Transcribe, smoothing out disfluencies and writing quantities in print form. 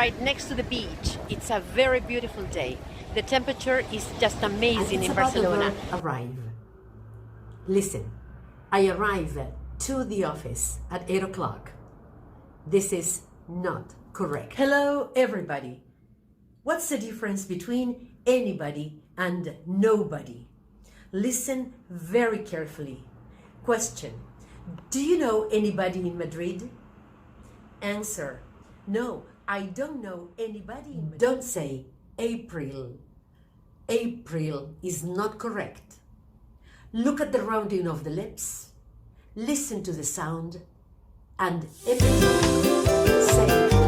right next to the beach. It's a very beautiful day. The temperature is just amazing in Barcelona. Arrive. Listen, I arrive to the office at 8 o'clock. This is not correct. Hello, everybody. What's the difference between anybody and nobody? Listen very carefully. Question: do you know anybody in Madrid? Answer: no, I don't know anybody in Madrid. Don't say April. April is not correct. Look at the rounding of the lips. Listen to the sound and say